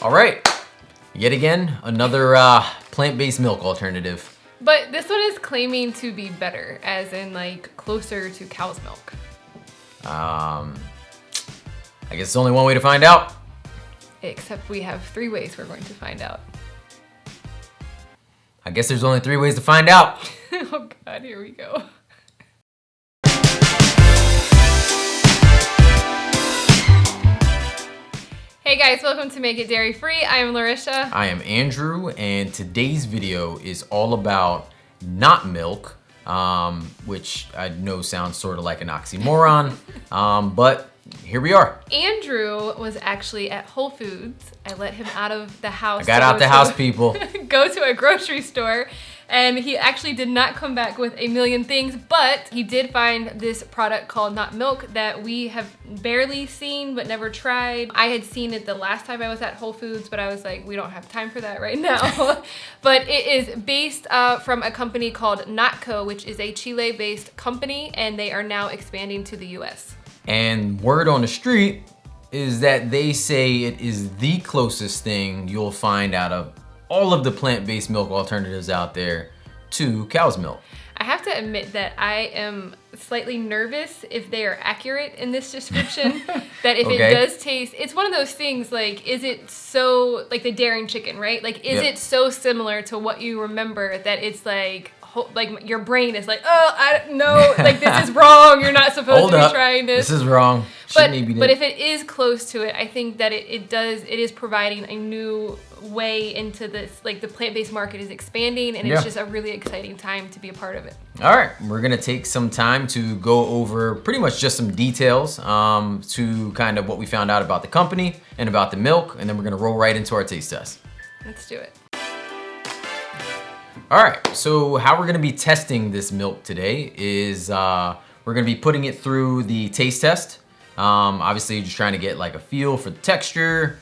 All right, yet again, another plant-based milk alternative. But this one is claiming to be better, as in like closer to cow's milk. I guess it's only one way to find out. Except we have 3 ways we're going to find out. I guess there's only 3 ways to find out. Oh God, here we go. Hey guys, welcome to Make It Dairy Free. I am Larisha. I am Andrew, and today's video is all about NotMilk, which I know sounds sort of like an oxymoron, but here we are. Andrew was actually at Whole Foods. I let him out of the house. I got out the house, people. Go to a grocery store, and he actually did not come back with a million things, but he did find this product called NotMilk that we have barely seen but never tried. I had seen it the last time I was at Whole Foods, but I was like, we don't have time for that right now. But it is based from a company called NotCo, which is a Chile-based company, and they are now expanding to the US. And word on the street is that they say it is the closest thing you'll find out of all of the plant-based milk alternatives out there to cow's milk. I have to admit that I am slightly nervous if they are accurate in this description. That if it does taste, it's one of those things like, is it so, like the Daring chicken, right? Like, is it so similar to what you remember that it's like your brain is like, oh, I no, like this is wrong. You're not supposed to be trying this. This is wrong. But if it is close to it, I think that it is providing a new way into this, like the plant-based market is expanding, and it's just a really exciting time to be a part of it. All right, we're gonna take some time to go over pretty much just some details to kind of what we found out about the company and about the milk, and then we're gonna roll right into our taste test. Let's do it. All right, so how we're gonna be testing this milk today is we're gonna be putting it through the taste test. Obviously just trying to get like a feel for the texture,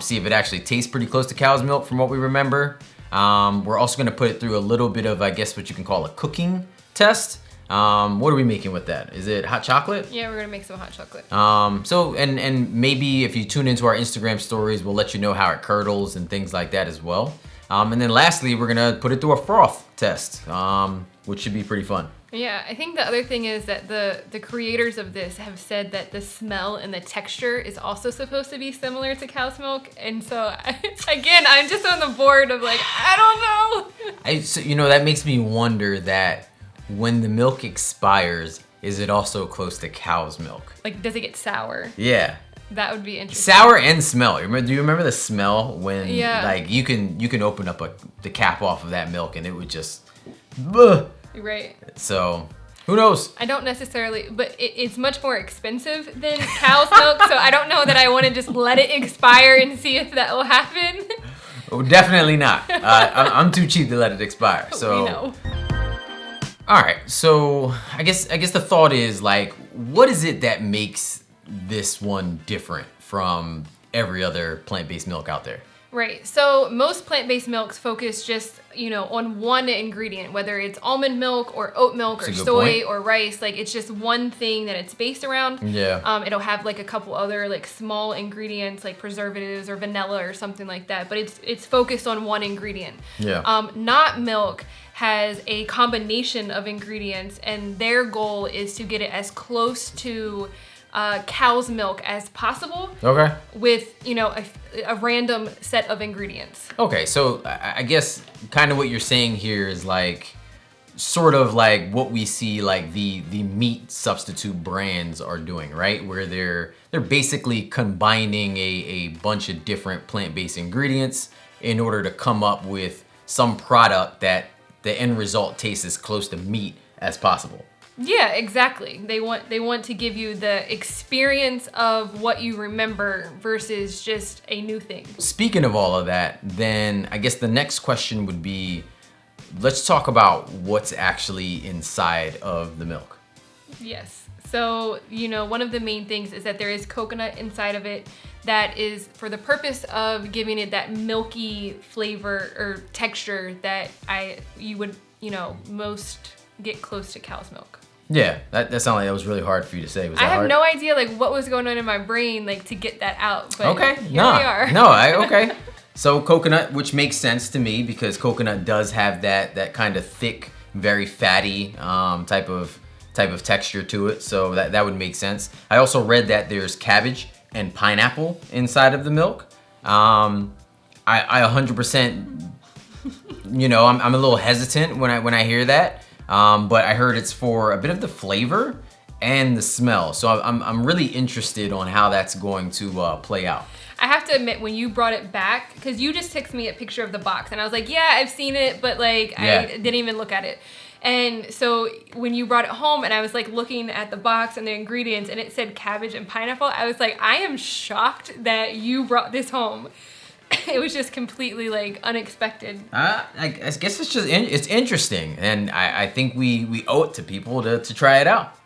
see if it actually tastes pretty close to cow's milk from what we remember. We're also gonna put it through a little bit of, I guess what you can call a cooking test. What are we making with that? Is it hot chocolate? Yeah, we're gonna make some hot chocolate. So and maybe if you tune into our Instagram stories, we'll let you know how it curdles and things like that as well. And then lastly, we're gonna put it through a froth test, which should be pretty fun. Yeah, I think the other thing is that the creators of this have said that the smell and the texture is also supposed to be similar to cow's milk. And so, again, I'm just on the board of like, I don't know. So, you know, that makes me wonder that when the milk expires, is it also close to cow's milk? Like, does it get sour? Yeah. That would be interesting. Sour and smell. Do you remember the smell when like you can open up the cap off of that milk and it would just, bleh. Right. So who knows? I don't necessarily, but it's much more expensive than cow's milk, so I don't know that I want to just let it expire and see if that will happen. Oh, definitely not. I'm too cheap to let it expire. So. We know. All right. So I guess the thought is like, what is it that makes this one different from every other plant-based milk out there? Right, so most plant-based milks focus just, on one ingredient, whether it's almond milk or oat milk or soy or rice, like it's just one thing that it's based around. Yeah. It'll have like a couple other like small ingredients like preservatives or vanilla or something like that, but it's focused on one ingredient. Yeah. NotMilk has a combination of ingredients, and their goal is to get it as close to cow's milk as possible. Okay. With, a random set of ingredients. Okay, so I guess kind of what you're saying here is like, sort of like what we see like the meat substitute brands are doing, right? Where they're basically combining a bunch of different plant-based ingredients in order to come up with some product that the end result tastes as close to meat as possible. Yeah, exactly. They want to give you the experience of what you remember versus just a new thing. Speaking of all of that, then I guess the next question would be, let's talk about what's actually inside of the milk. Yes. So, one of the main things is that there is coconut inside of it that is for the purpose of giving it that milky flavor or texture that you would, most get close to cow's milk. Yeah, that sounded like that was really hard for you to say. Was that I have hard? no idea like what was going on in my brain like to get that out. But Okay, here we are. Okay. So coconut, which makes sense to me because coconut does have that kind of thick, very fatty type of texture to it. So that would make sense. I also read that there's cabbage and pineapple inside of the milk. I 100%, you know, I'm a little hesitant when I hear that. But I heard it's for a bit of the flavor and the smell. So I'm really interested on how that's going to play out. I have to admit, when you brought it back, because you just texted me a picture of the box, and I was like, yeah, I've seen it, but like I didn't even look at it. And so when you brought it home and I was like looking at the box and the ingredients and it said cabbage and pineapple, I was like, I am shocked that you brought this home. It was just completely like unexpected. I guess it's interesting, and I think we owe it to people to try it out.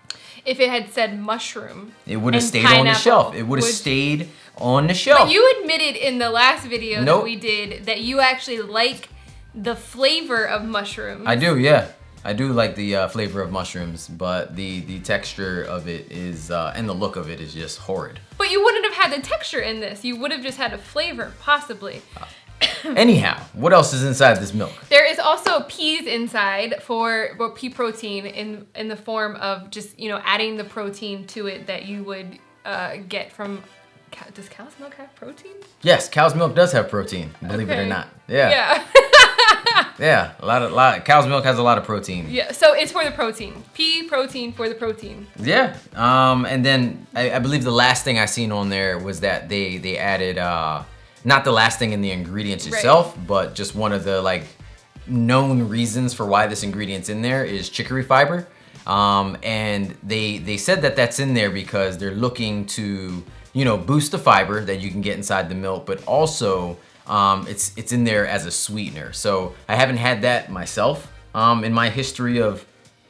If it had said mushroom, it would have stayed on the shelf. It would have stayed on the shelf. But you admitted in the last video that we did that you actually like the flavor of mushrooms. I do, yeah. I do like the flavor of mushrooms, but the texture of it is, and the look of it is just horrid. But you wouldn't have had the texture in this. You would have just had a flavor, possibly. Anyhow, what else is inside this milk? There is also peas inside for pea protein in the form of just, you know, adding the protein to it that you would get from... Does cow's milk have protein? Yes, cow's milk does have protein, believe it or not. Yeah. Yeah. Yeah, a lot. Cow's milk has a lot of protein. Yeah, so it's for the protein. Pea protein for the protein. Yeah. And then I believe the last thing I seen on there was that they added not the last thing in the ingredients itself, but just one of the like known reasons for why this ingredient's in there is chicory fiber. And they said that that's in there because they're looking to, you know, boost the fiber that you can get inside the milk, but also it's in there as a sweetener. So I haven't had that myself in my history of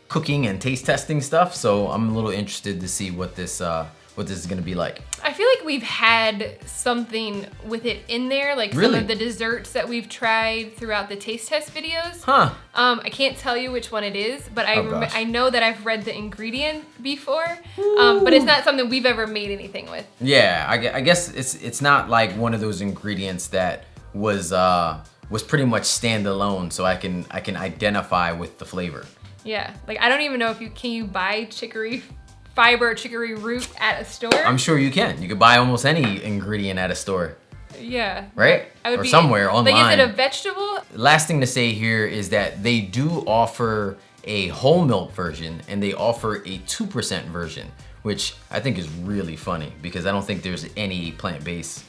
cooking and taste testing stuff. So I'm a little interested to see what this is gonna be like. I feel like we've had something with it in there, like some of the desserts that we've tried throughout the taste test videos. Huh. I can't tell you which one it is, but I know that I've read the ingredient before, but it's not something we've ever made anything with. Yeah, I guess it's not like one of those ingredients that was pretty much standalone, so I can identify with the flavor. Yeah, like I don't even know if can you buy chicory fiber, chicory root at a store? I'm sure you can. You could buy almost any ingredient at a store. Yeah. Right? Or somewhere online. Like, is it a vegetable? Last thing to say here is that they do offer a whole milk version and they offer a 2% version, which I think is really funny because I don't think there's any plant-based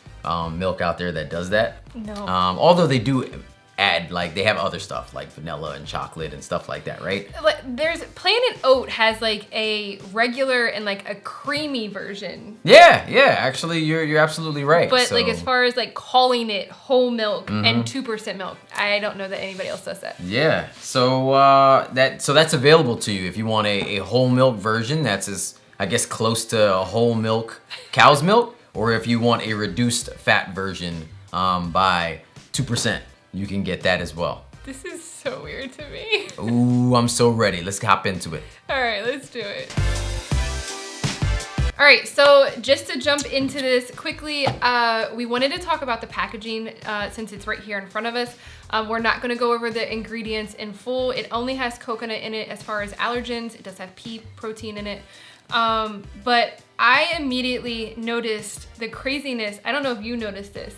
milk out there that does that. No. Although they do add, like, they have other stuff like vanilla and chocolate and stuff like that, right? Like, there's Planet Oat has like a regular and like a creamy version. Yeah, actually you're absolutely right. But like as far as like calling it whole milk and 2% milk, I don't know that anybody else does that. Yeah, so that's available to you if you want a whole milk version that's as, I guess, close to a whole milk cow's milk, or if you want a reduced fat version by 2%. You can get that as well. This is so weird to me. Ooh, I'm so ready. Let's hop into it. All right, let's do it. All right, so just to jump into this quickly, we wanted to talk about the packaging since it's right here in front of us. We're not gonna go over the ingredients in full. It only has coconut in it as far as allergens. It does have pea protein in it. But I immediately noticed the craziness. I don't know if you noticed this.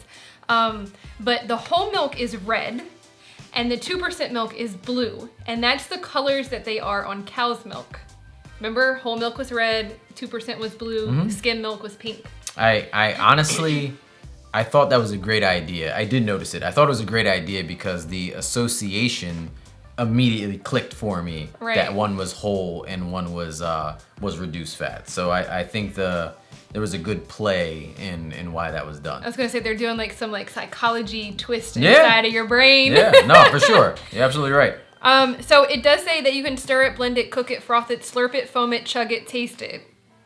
But the whole milk is red and the 2% milk is blue. And that's the colors that they are on cow's milk. Remember, whole milk was red, 2% was blue, skim milk was pink. I honestly, I thought that was a great idea. I did notice it. I thought it was a great idea because the association immediately clicked for me that one was whole and one was reduced fat. So I think there was a good play in why that was done. I was gonna say they're doing like some like psychology twist inside of your brain. Yeah, no, for sure. You're absolutely right. So it does say that you can stir it, blend it, cook it, froth it, slurp it, foam it, chug it, taste it.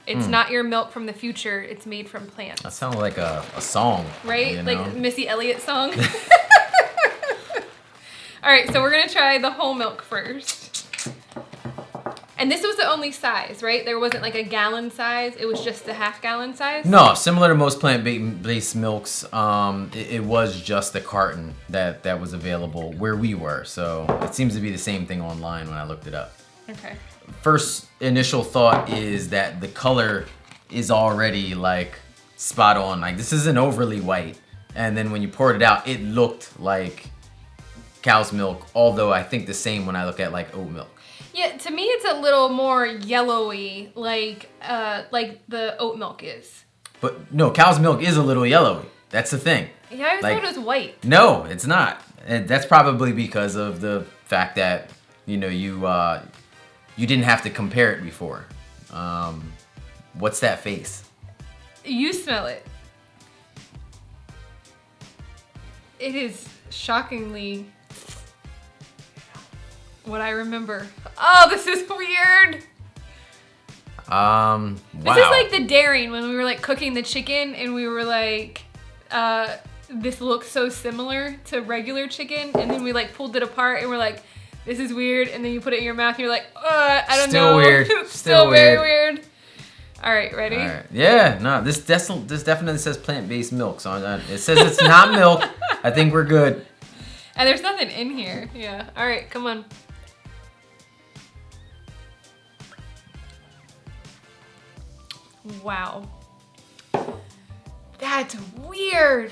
It's not your milk from the future. It's made from plants. That sounds like a song. Right? You know? Like Missy Elliott song. All right, so we're gonna try the whole milk first. And this was the only size, right? There wasn't like a gallon size. It was just the half-gallon size? No, similar to most plant-based milks, it was just a carton that was available where we were. So it seems to be the same thing online when I looked it up. Okay. First initial thought is that the color is already like spot on. Like this isn't overly white. And then when you poured it out, it looked like cow's milk, although I think the same when I look at like oat milk. Yeah, to me it's a little more yellowy, like the oat milk is. But no, cow's milk is a little yellowy. That's the thing. Yeah, I always thought it was white. No, it's not. And that's probably because of the fact that, you know, you didn't have to compare it before. What's that face? You smell it. It is shockingly what I remember. Oh, this is weird. Wow. This is like the daring when we were like cooking the chicken and we were like, this looks so similar to regular chicken, and then we like pulled it apart and we're like, this is weird, and then you put it in your mouth and you're like, I don't know. Still weird. Still very weird. All right, ready? All right. Yeah, no, this definitely says plant-based milk. So it says it's not milk. I think we're good. And there's nothing in here. Yeah. All right, come on. Wow. That's weird.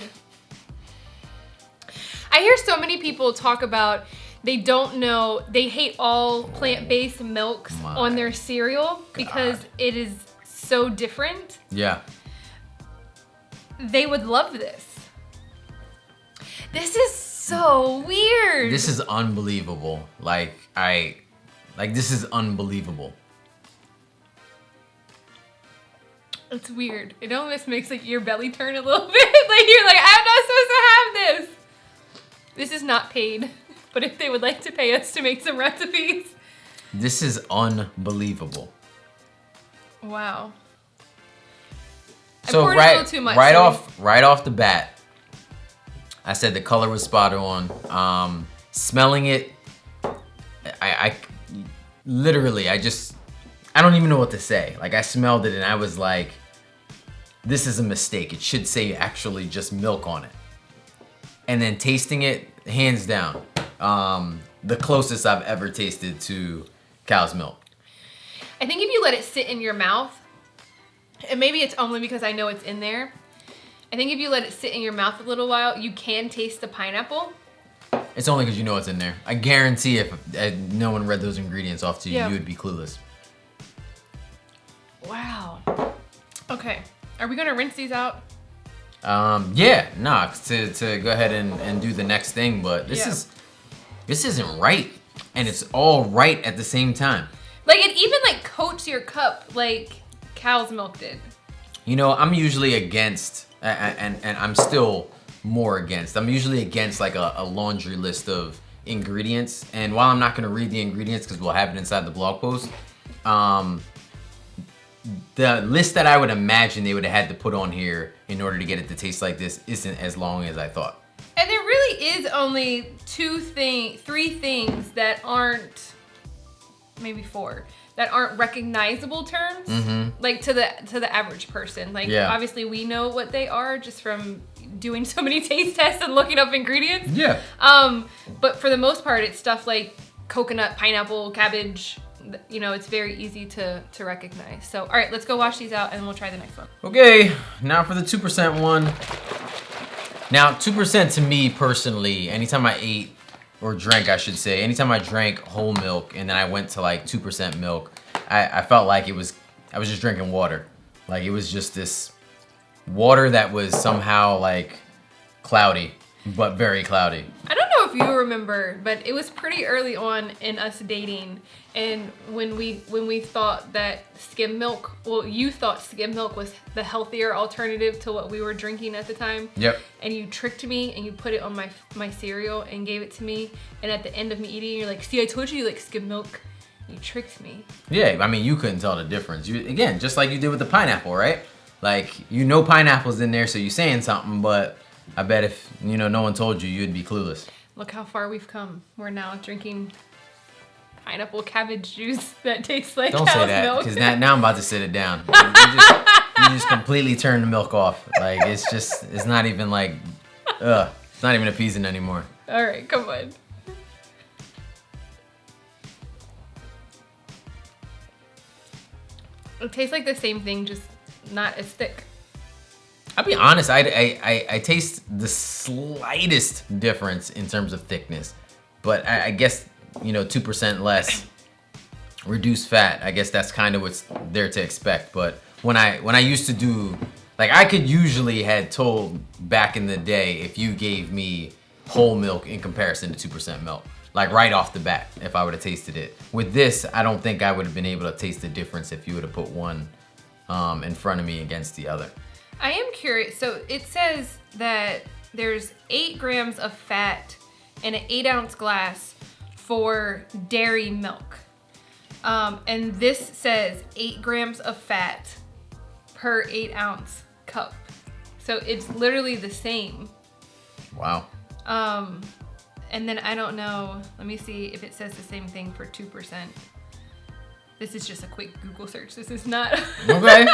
I hear so many people talk about they don't know, they hate all plant-based milks on their cereal because it is so different. Yeah. They would love this. This is so weird. This is unbelievable. This is unbelievable. It's weird. It almost makes like your belly turn a little bit. Like you're like, I'm not supposed to have this. This is not paid, but if they would like to pay us to make some recipes. This is unbelievable. Wow. So I poured a little too much, right off the bat, I said the color was spot on. Smelling it, I literally, I don't even know what to say. Like I smelled it and I was like, this is a mistake. It should say actually just milk on it. And then tasting it, hands down, the closest I've ever tasted to cow's milk. I think if you let it sit in your mouth, and maybe it's only because I know it's in there, I think if you let it sit in your mouth a little while, you can taste the pineapple. It's only because you know it's in there. I guarantee if no one read those ingredients off to you, you would be clueless. Wow. Okay. Are we gonna rinse these out? Yeah, nah, to go ahead and do the next thing, but this isn't right. And it's all right at the same time. Like it even like coats your cup like cow's milk did. You know, I'm usually against, and I'm still more against, I'm usually against like a laundry list of ingredients. And while I'm not gonna read the ingredients because we'll have it inside the blog post, the list that I would imagine they would have had to put on here in order to get it to taste like this isn't as long as I thought. And there really is only three things that aren't, maybe four, that aren't recognizable terms, like to the average person. Like obviously we know what they are just from doing so many taste tests and looking up ingredients. Yeah. But for the most part, it's stuff like coconut, pineapple, cabbage. You know, it's very easy to recognize. So, all right, let's go wash these out and then we'll try the next one. Okay, now for the 2% one. Now, 2% to me personally, anytime I ate, or drank, I should say, anytime I drank whole milk and then I went to like 2% milk, I felt like I was just drinking water. Like it was just this water that was somehow like cloudy, but very cloudy. I don't know if you remember, but it was pretty early on in us dating, and when we thought that skim milk, well, you thought skim milk was the healthier alternative to what we were drinking at the time. Yep. And you tricked me and you put it on my cereal and gave it to me, and at the end of me eating, you're like, see, I told you you like skim milk. You tricked me. Yeah, I mean, you couldn't tell the difference. You, again, just like you did with the pineapple, right? Like, you know pineapple's in there, so you're saying something, but I bet if, you know, no one told you, you'd be clueless. Look how far we've come. We're now drinking pineapple cabbage juice that tastes like Don't cow's say that, milk. because now I'm about to sit it down. You just completely turn the milk off. Like, it's not even like, it's not even appeasing anymore. All right, come on. It tastes like the same thing, just not as thick. I'll be honest, I taste the slightest difference in terms of thickness. But I guess, 2% less reduced fat. I guess that's kind of what's there to expect. But when I used to do, like, I could usually had told back in the day if you gave me whole milk in comparison to 2% milk. Like right off the bat, if I would have tasted it. With this, I don't think I would have been able to taste the difference if you would have put one in front of me against the other. I am curious. So it says that there's 8 grams of fat in an 8-ounce glass for dairy milk. And this says 8 grams of fat per 8-ounce cup. So it's literally the same. Wow. And then I don't know, let me see if it says the same thing for 2%. This is just a quick Google search. This is not Okay.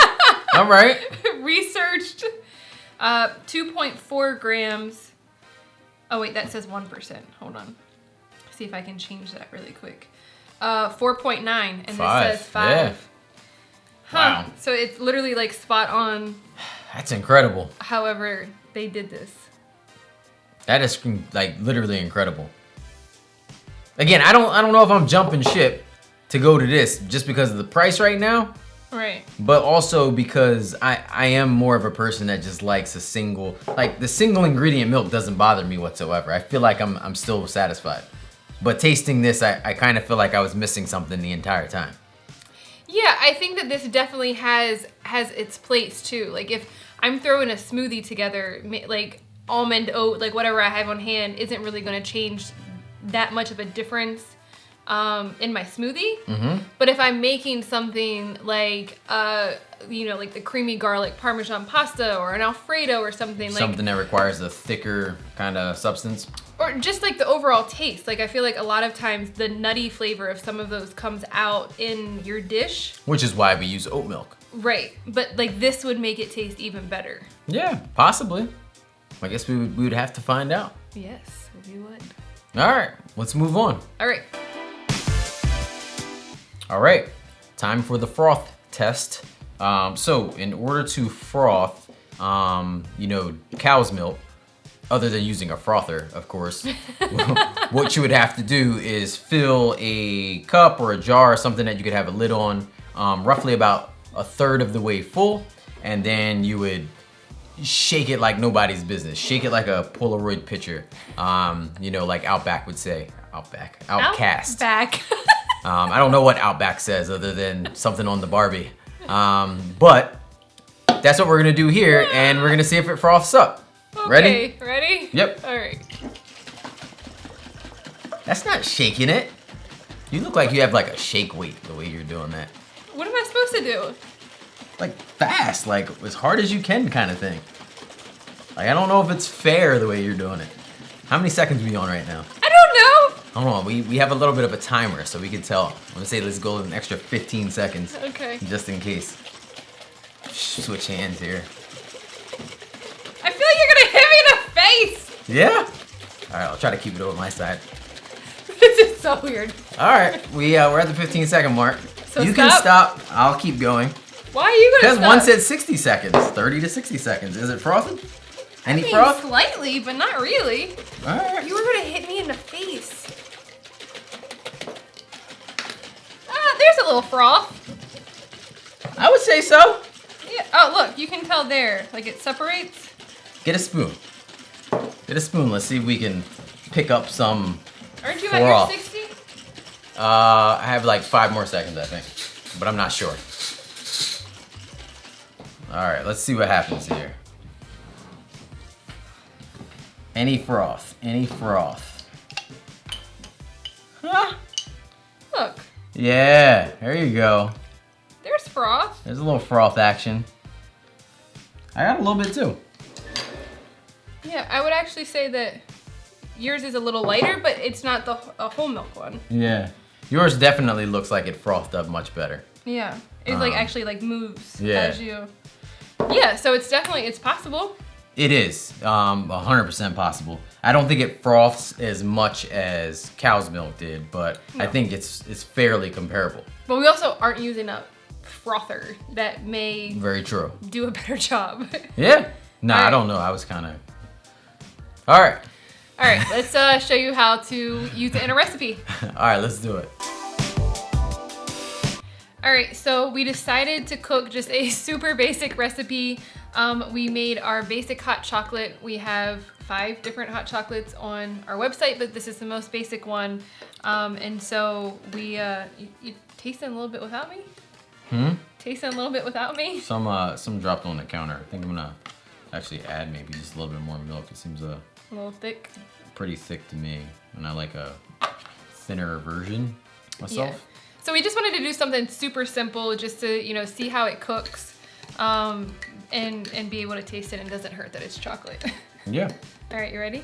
All right. researched. 2.4 grams. Oh wait, that says 1%. Hold on. See if I can change that really quick. 4.9 and this says 5. Yeah. Huh. Wow. So it's literally like spot on. That's incredible. However, they did this. That is like literally incredible. Again, I don't know if I'm jumping ship to go to this just because of the price right now. Right. But also because I am more of a person that just likes the single ingredient milk doesn't bother me whatsoever. I feel like I'm still satisfied. But tasting this, I kind of feel like I was missing something the entire time. Yeah, I think that this definitely has its place too. Like if I'm throwing a smoothie together, like almond oat, like whatever I have on hand isn't really going to change that much of a difference in my smoothie. Mm-hmm. But if I'm making something like like the creamy garlic Parmesan pasta or an Alfredo or something that requires a thicker kind of substance. Or just like the overall taste. Like I feel like a lot of times the nutty flavor of some of those comes out in your dish. Which is why we use oat milk. Right. But like this would make it taste even better. Yeah, possibly. I guess we would have to find out. Yes, we would. All right, let's move on. All right. All right, time for the froth test. So in order to froth, cow's milk, other than using a frother, of course, what you would have to do is fill a cup or a jar or something that you could have a lid on, roughly about a third of the way full, and then you would shake it like nobody's business. Shake it like a Polaroid picture, like Outback would say. Outcast. Outback. I don't know what Outback says other than something on the Barbie. But that's what we're gonna do here, and we're gonna see if it froths up. Okay, ready? Yep. All right. That's not shaking it. You look like you have like a shake weight the way you're doing that. What am I supposed to do? Like fast, like as hard as you can kind of thing. Like I don't know if it's fair the way you're doing it. How many seconds are we on right now? I don't know. Hold on, we have a little bit of a timer so we can tell. I'm gonna say let's go an extra 15 seconds. Okay. Just in case. Switch hands here. I feel like you're gonna hit me in the face. Yeah? Alright, I'll try to keep it over my side. This is so weird. Alright, we're at the 15-second mark. So you can stop. I'll keep going. Why are you gonna Because stop? one said 60 seconds. 30 to 60 seconds. Is it frothing? Any froth? Slightly, but not really. Alright. You were gonna hit me in the face. There's a little froth. I would say so. Yeah. Oh, look, you can tell there. Like it separates. Get a spoon. Get a spoon. Let's see if we can pick up some Aren't you froth. at your 60? I have like 5 more seconds, I think. But I'm not sure. Alright, let's see what happens here. Any froth. Any froth. Huh? Look, Yeah, there you go. there's froth. There's a little froth action. I got a little bit too. Yeah, I would actually say that yours is a little lighter, but it's not the a whole milk one. Yeah. Yours definitely looks like it frothed up much better. Yeah, it like actually like moves Yeah. as you. Yeah, so it's possible. It is 100% possible. I don't think it froths as much as cow's milk did, but I think it's fairly comparable. But we also aren't using a frother that may Very true. do a better job. Yeah. Nah, All right. I don't know. I was kind of. All right. All right, let's show you how to use it in a recipe. All right, let's do it. All right, so we decided to cook just a super basic recipe. We made our basic hot chocolate. We have 5 different hot chocolates on our website, but this is the most basic one. And so we, you tasting a little bit without me? Tasting a little bit without me? Some dropped on the counter. I think I'm gonna actually add maybe just a little bit more milk. It seems A little thick. pretty thick to me, and I like a thinner version myself. Yeah. So we just wanted to do something super simple, just to see how it cooks, and be able to taste it and doesn't hurt that it's chocolate. Yeah. All right, you ready?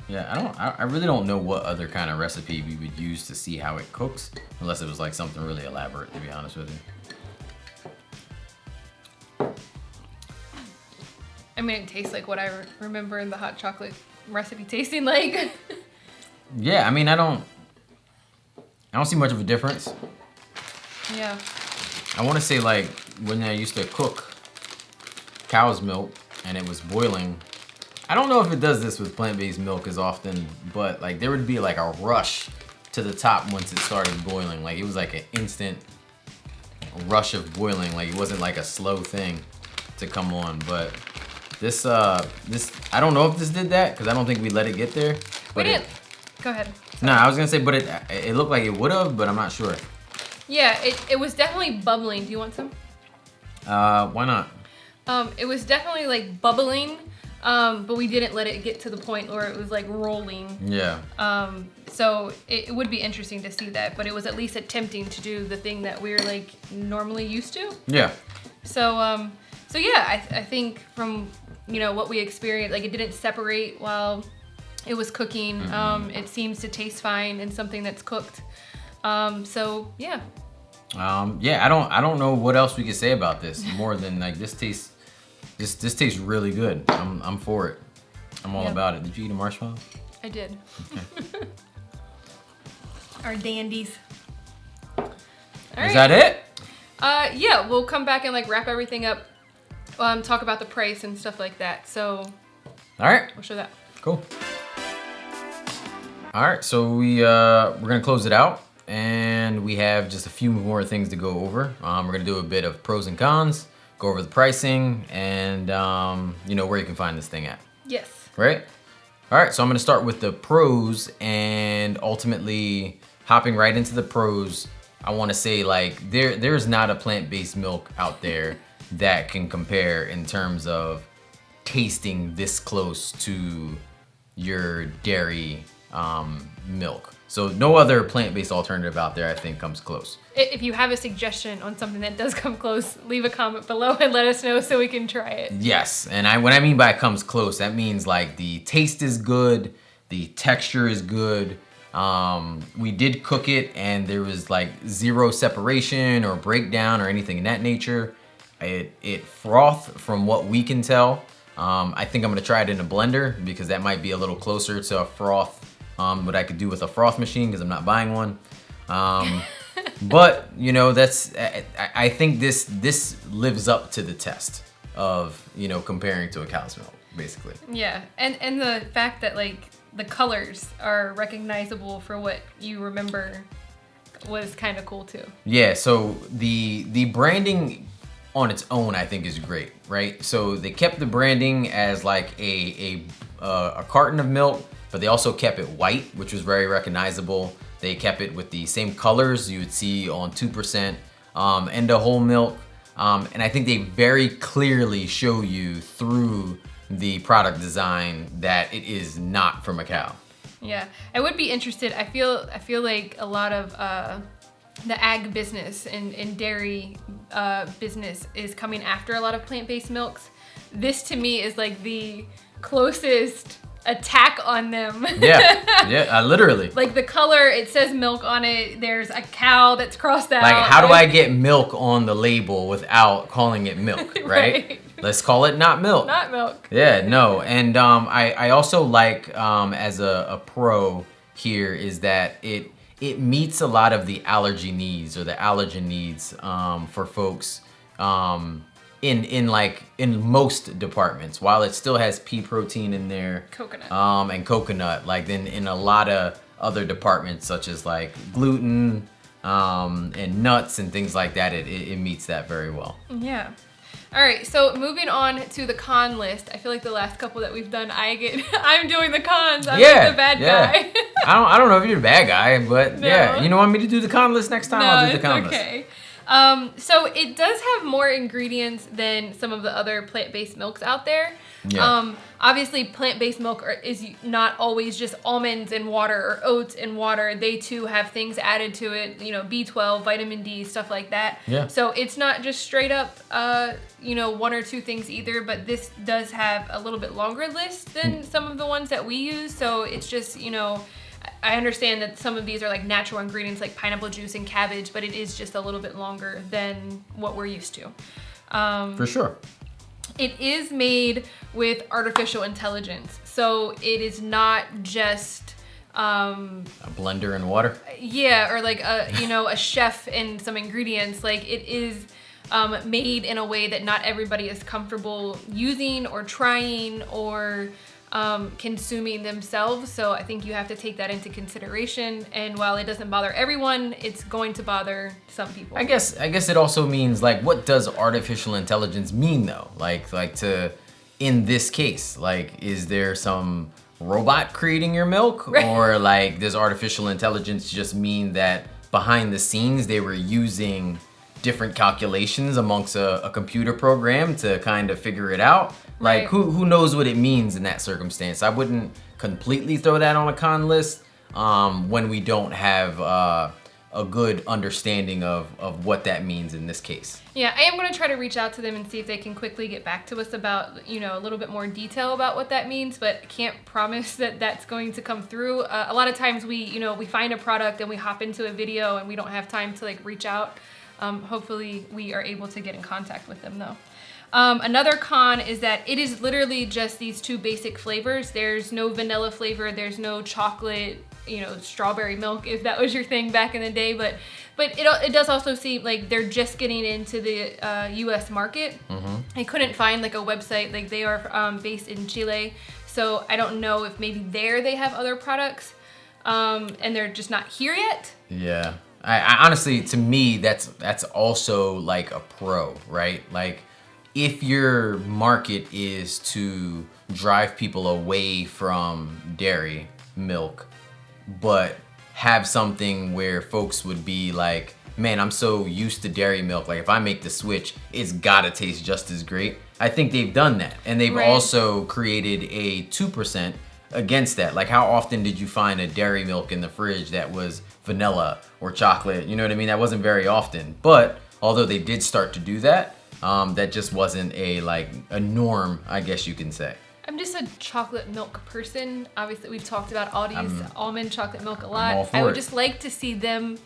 Yeah. I really don't know what other kind of recipe we would use to see how it cooks, unless it was like something really elaborate. To be honest with you. I mean, it tastes like what I remember in the hot chocolate recipe tasting like. Yeah. I mean, I don't see much of a difference. Yeah. I want to say like when I used to cook cow's milk and it was boiling. I don't know if it does this with plant-based milk as often, but like there would be like a rush to the top once it started boiling. Like it was like an instant rush of boiling. Like it wasn't like a slow thing to come on. But this I don't know if this did that because I don't think we let it get there. We didn't. Go ahead. No, I was gonna say, but it looked like it would have, but I'm not sure. Yeah, it was definitely bubbling. Do you want some? Why not? It was definitely like bubbling, but we didn't let it get to the point where it was like rolling. Yeah. So it would be interesting to see that, but it was at least attempting to do the thing that we're like normally used to. Yeah. So yeah, I think from what we experienced, like it didn't separate while it was cooking. It seems to taste fine in something that's cooked. So yeah. Yeah, I don't know what else we could say about this more than like this tastes really good. I'm for it. I'm all about it. Did you eat a marshmallow? I did. Okay. Our dandies. All Is that it? Yeah, we'll come back and like wrap everything up, talk about the price and stuff like that. So All right. we'll show that. Cool. All right, so we're gonna close it out, and we have just a few more things to go over. We're gonna do a bit of pros and cons, go over the pricing, and where you can find this thing at. Yes. Right? All right, so I'm gonna start with the pros, and ultimately hopping right into the pros. I want to say like there's not a plant-based milk out there that can compare in terms of tasting this close to your dairy milk. So no other plant-based alternative out there I think comes close. If you have a suggestion on something that does come close, leave a comment below and let us know so we can try it. Yes, and what I mean by comes close, that means like the taste is good, the texture is good. We did cook it and there was like zero separation or breakdown or anything in that nature. It frothed from what we can tell. I think I'm gonna try it in a blender because that might be a little closer to a froth, what I could do with a froth machine because I'm not buying one. But I think this lives up to the test of comparing to a cow's milk basically. Yeah, and the fact that like the colors are recognizable for what you remember was kind of cool too. Yeah, so the branding on its own I think is great, right? So they kept the branding as like a carton of milk, but they also kept it white, which was very recognizable. They kept it with the same colors you would see on 2% and the whole milk. And I think they very clearly show you through the product design that it is not from a cow. Yeah, I would be interested. I feel like a lot of the ag business and dairy business is coming after a lot of plant-based milks. This to me is like the closest attack on them. Yeah, literally. Like the color, it says milk on it. There's a cow that's crossed out. Like, how do I get milk on the label without calling it milk, right? Let's call it not milk. Not milk. Yeah, no. And I also like, as a pro here, is that it meets a lot of the allergy needs or the allergen needs for folks in most departments. While it still has pea protein in there, Coconut. and coconut, like in a lot of other departments such as like gluten and nuts and things like that, it meets that very well. Yeah. All right, so moving on to the con list. I feel like the last couple that we've done, I'm doing the cons. I'm like the bad guy. I don't know if you're the bad guy, but No. yeah, you want me to do the con list next time? No, I'll do the con it's list. okay. So it does have more ingredients than some of the other plant-based milks out there. Yeah. Obviously, plant-based milk is not always just almonds and water or oats and water. They too have things added to it, B12, vitamin D, stuff like that. Yeah. So it's not just straight up, one or two things either, but this does have a little bit longer list than some of the ones that we use. So it's just, I understand that some of these are like natural ingredients like pineapple juice and cabbage, but it is just a little bit longer than what we're used to. For sure. It is made with artificial intelligence. So it is not just A blender and water. yeah, or like a chef and some ingredients. Like it is made in a way that not everybody is comfortable using or trying or consuming themselves. So I think you have to take that into consideration. And while it doesn't bother everyone, it's going to bother some people. I guess it also means, like, what does artificial intelligence mean though? Like to, in this case, like, is there some robot creating your milk? Right. Or like, does artificial intelligence just mean that behind the scenes they were using different calculations amongst a computer program to kind of figure it out? Like, Right. who knows what it means in that circumstance? I wouldn't completely throw that on a con list when we don't have a good understanding of what that means in this case. Yeah, I am going to try to reach out to them and see if they can quickly get back to us about, a little bit more detail about what that means, but I can't promise that that's going to come through. A lot of times we find a product and we hop into a video and we don't have time to like reach out. Hopefully we are able to get in contact with them though. Another con is that it is literally just these two basic flavors. There's no vanilla flavor. There's no chocolate, strawberry milk, if that was your thing back in the day. But it does also seem like they're just getting into the U.S. market. Mm-hmm. I couldn't find like a website. Like they are based in Chile. So I don't know if maybe there they have other products and they're just not here yet. Yeah. I honestly, to me, that's also like a pro, right? Like, if your market is to drive people away from dairy milk, but have something where folks would be like, man, I'm so used to dairy milk, like if I make the switch, it's gotta taste just as great. I think they've done that. And they've Right. also created a 2% against that. Like, how often did you find a dairy milk in the fridge that was vanilla or chocolate? You know what I mean? That wasn't very often. But although they did start to do that, that just wasn't a norm, I guess you can say. I'm just a chocolate milk person. Obviously, we've talked about Aldi's almond chocolate milk a lot. all for I would it. just like to see them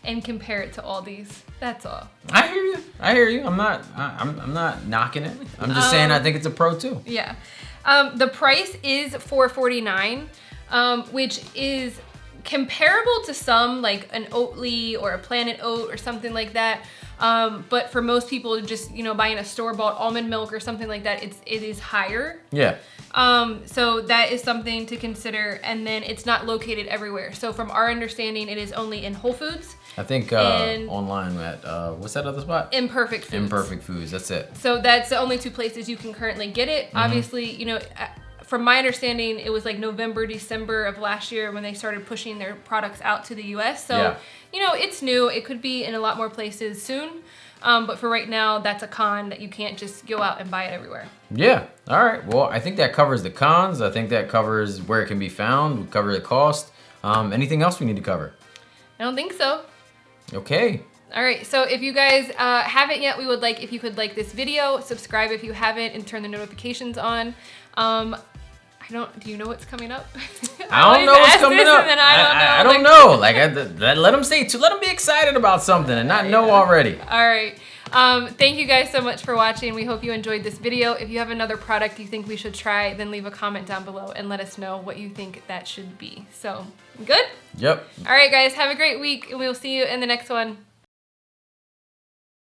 and compare it to Aldi's. That's all. I hear you. I'm not knocking it. I'm just saying I think it's a pro too. Yeah. The price is $4.49, which is comparable to some like an Oatly or a Planet Oat or something like that. But for most people, just buying a store-bought almond milk or something like that, it is higher. Yeah. So that is something to consider. And then it's not located everywhere. So from our understanding, it is only in Whole Foods. I think And- online at what's that other spot? Imperfect Foods. Imperfect Foods. That's it. So that's the only two places you can currently get it. Obviously, from my understanding, it was like November, December of last year when they started pushing their products out to the US. So, it's new. It could be in a lot more places soon. But for right now, that's a con that you can't just go out and buy it everywhere. Yeah. All right. Well, I think that covers the cons. I think that covers where it can be found. We cover the cost. Anything else we need to cover? I don't think so. Okay. All right, so if you guys haven't yet, we would like if you could like this video, subscribe if you haven't, and turn the notifications on. Do you know what's coming up? I don't know what's coming up. And then I I don't know. Like, let them say, let them be excited about something and not know already. All right. Thank you guys so much for watching. We hope you enjoyed this video. If you have another product you think we should try, then leave a comment down below and let us know what you think that should be. So, good? Yep. All right, guys. Have a great week, and we'll see you in the next one.